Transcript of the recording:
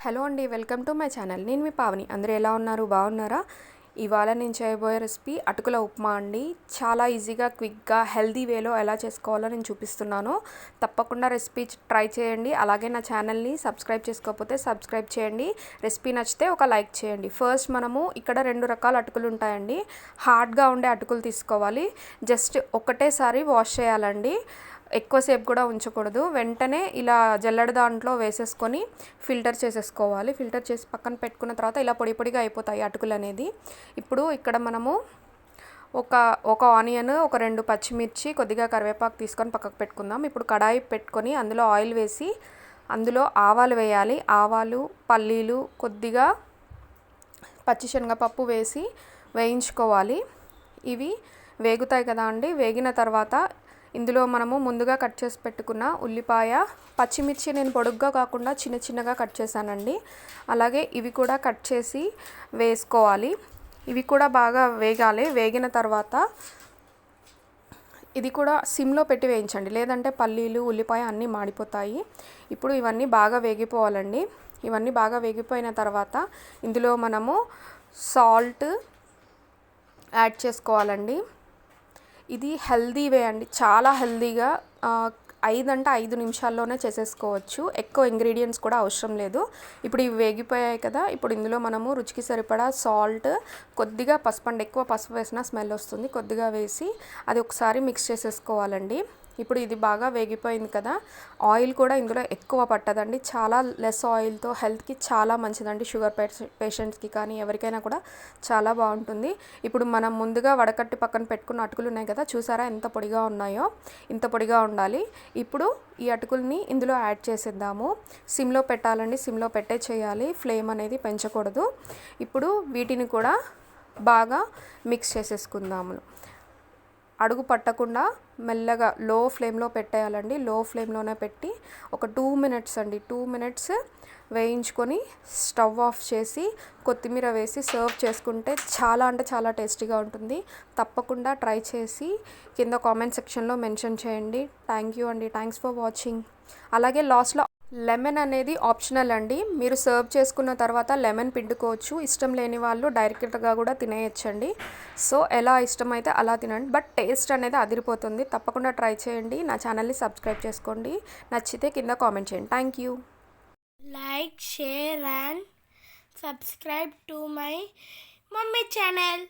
Hello అండి, welcome to my channel. నేను మీ పావని. అందరూ ఎలా ఉన్నారు? బాగున్నారా? ఇవాళ నేను చేయబోయే రెసిపీ అటుకుల ఉప్మా అండి. చాలా ఈజీగా, క్విక్గా, హెల్దీ వేలో ఎలా చేసుకోవాలో నేను చూపిస్తున్నాను. తప్పకుండా రెసిపీ ట్రై చేయండి. అలాగే నా ఛానల్ని సబ్స్క్రైబ్ చేసుకోకపోతే సబ్స్క్రైబ్ చేయండి. రెసిపీ నచ్చితే ఒక లైక్ చేయండి. ఫస్ట్ మనము ఇక్కడ 2 రకాల అటుకులు ఉంటాయండి. హార్డ్గా ఉండే అటుకులు తీసుకోవాలి. జస్ట్ ఒకటేసారి వాష్ చేయాలండి. ఎక్కువసేపు కూడా ఉంచకూడదు. వెంటనే ఇలా జల్లెడ దాంట్లో వేసేసుకొని ఫిల్టర్ చేసేసుకోవాలి. ఫిల్టర్ చేసి పక్కన పెట్టుకున్న తర్వాత ఇలా పొడి పొడిగా అయిపోతాయి అటుకులు అనేది. ఇప్పుడు ఇక్కడ మనము ఒక ఆనియన్, ఒక 2 పచ్చిమిర్చి, కొద్దిగా కరివేపాకు తీసుకొని పక్కకు పెట్టుకుందాం. ఇప్పుడు కడాయి పెట్టుకొని అందులో ఆయిల్ వేసి అందులో ఆవాలు వేయాలి. ఆవాలు, పల్లీలు, కొద్దిగా పచ్చిశనగపప్పు వేసి వేయించుకోవాలి. ఇవి వేగుతాయి కదా అండి. వేగిన తర్వాత ఇందులో మనము ముందుగా కట్ చేసి పెట్టుకున్న ఉల్లిపాయ, పచ్చిమిర్చి నేను పొడుగ్గా కాకుండా చిన్న చిన్నగా కట్ చేశానండి. అలాగే ఇవి కూడా కట్ చేసి వేసుకోవాలి. ఇవి కూడా బాగా వేగాలి. వేగిన తర్వాత ఇది కూడా సిమ్లో పెట్టి వేయించండి, లేదంటే పల్లీలు, ఉల్లిపాయ అన్నీ మాడిపోతాయి. ఇప్పుడు ఇవన్నీ బాగా వేగిపోవాలండి. ఇవన్నీ బాగా వేగిపోయిన తర్వాత ఇందులో మనము సాల్ట్ యాడ్ చేసుకోవాలండి. ఇది హెల్దీ వే అండి, చాలా హెల్దీగా. 5 నిమిషాల్లోనే చేసేసుకోవచ్చు. ఎక్కువ ఇంగ్రీడియంట్స్ కూడా అవసరం లేదు. ఇప్పుడు ఇవి వేగిపోయాయి కదా. ఇప్పుడు ఇందులో మనము రుచికి సరిపడా సాల్ట్, కొద్దిగా పసుపు అండి. ఎక్కువ పసుపు వేసినా స్మెల్ వస్తుంది. కొద్దిగా వేసి అది ఒకసారి మిక్స్ చేసేసుకోవాలండి. ఇప్పుడు ఇది బాగా వేగిపోయింది కదా. ఆయిల్ కూడా ఇందులో ఎక్కువ పట్టదండి. చాలా లెస్ ఆయిల్తో హెల్త్కి చాలా మంచిదండి. షుగర్ పేషెంట్స్కి కానీ ఎవరికైనా కూడా చాలా బాగుంటుంది. ఇప్పుడు మనం ముందుగా వడకట్టి పక్కన పెట్టుకున్న అటుకులు ఉన్నాయి కదా, చూసారా ఎంత పొడిగా ఉన్నాయో? ఇంత పొడిగా ఉండాలి. ఇప్పుడు ఈ అటుకుల్ని ఇందులో యాడ్ చేసేద్దాము. సిమ్లో పెట్టాలండి. సిమ్లో పెట్టే చేయాలి. ఫ్లేమ్ అనేది పెంచకూడదు. ఇప్పుడు వీటిని కూడా బాగా మిక్స్ చేసేసుకుందాము. అడుగు పట్టకుండా మెల్లగా లో ఫ్లేమ్లో పెట్టేయాలండి. లో ఫ్లేమ్లోనే పెట్టి ఒక 2 మినిట్స్ అండి, 2 మినిట్స్ వేయించుకొని స్టవ్ ఆఫ్ చేసి కొత్తిమీర వేసి సర్వ్ చేసుకుంటే చాలా అంటే చాలా టేస్టీగా ఉంటుంది. తప్పకుండా ట్రై చేసి కింద కామెంట్ సెక్షన్లో మెన్షన్ చేయండి. థ్యాంక్ యూ అండి. Thanks for watching. అలాగే లాస్ట్లో లెమన్ అనేది ఆప్షనల్ అండి. మీరు సర్వ్ చేసుకున్న తర్వాత లెమన్ పిండుకోవచ్చు. ఇష్టం లేని వాళ్ళు డైరెక్ట్గా కూడా తినేయచ్చండి. సో ఎలా ఇష్టమైతే అలా తినండి. బట్ టేస్ట్ అనేది అదిరిపోతుంది. తప్పకుండా ట్రై చేయండి. నా ఛానల్ని సబ్స్క్రైబ్ చేసుకోండి. నచ్చితే కింద కామెంట్ చేయండి. Thank you. Like, share and subscribe to my mummy channel.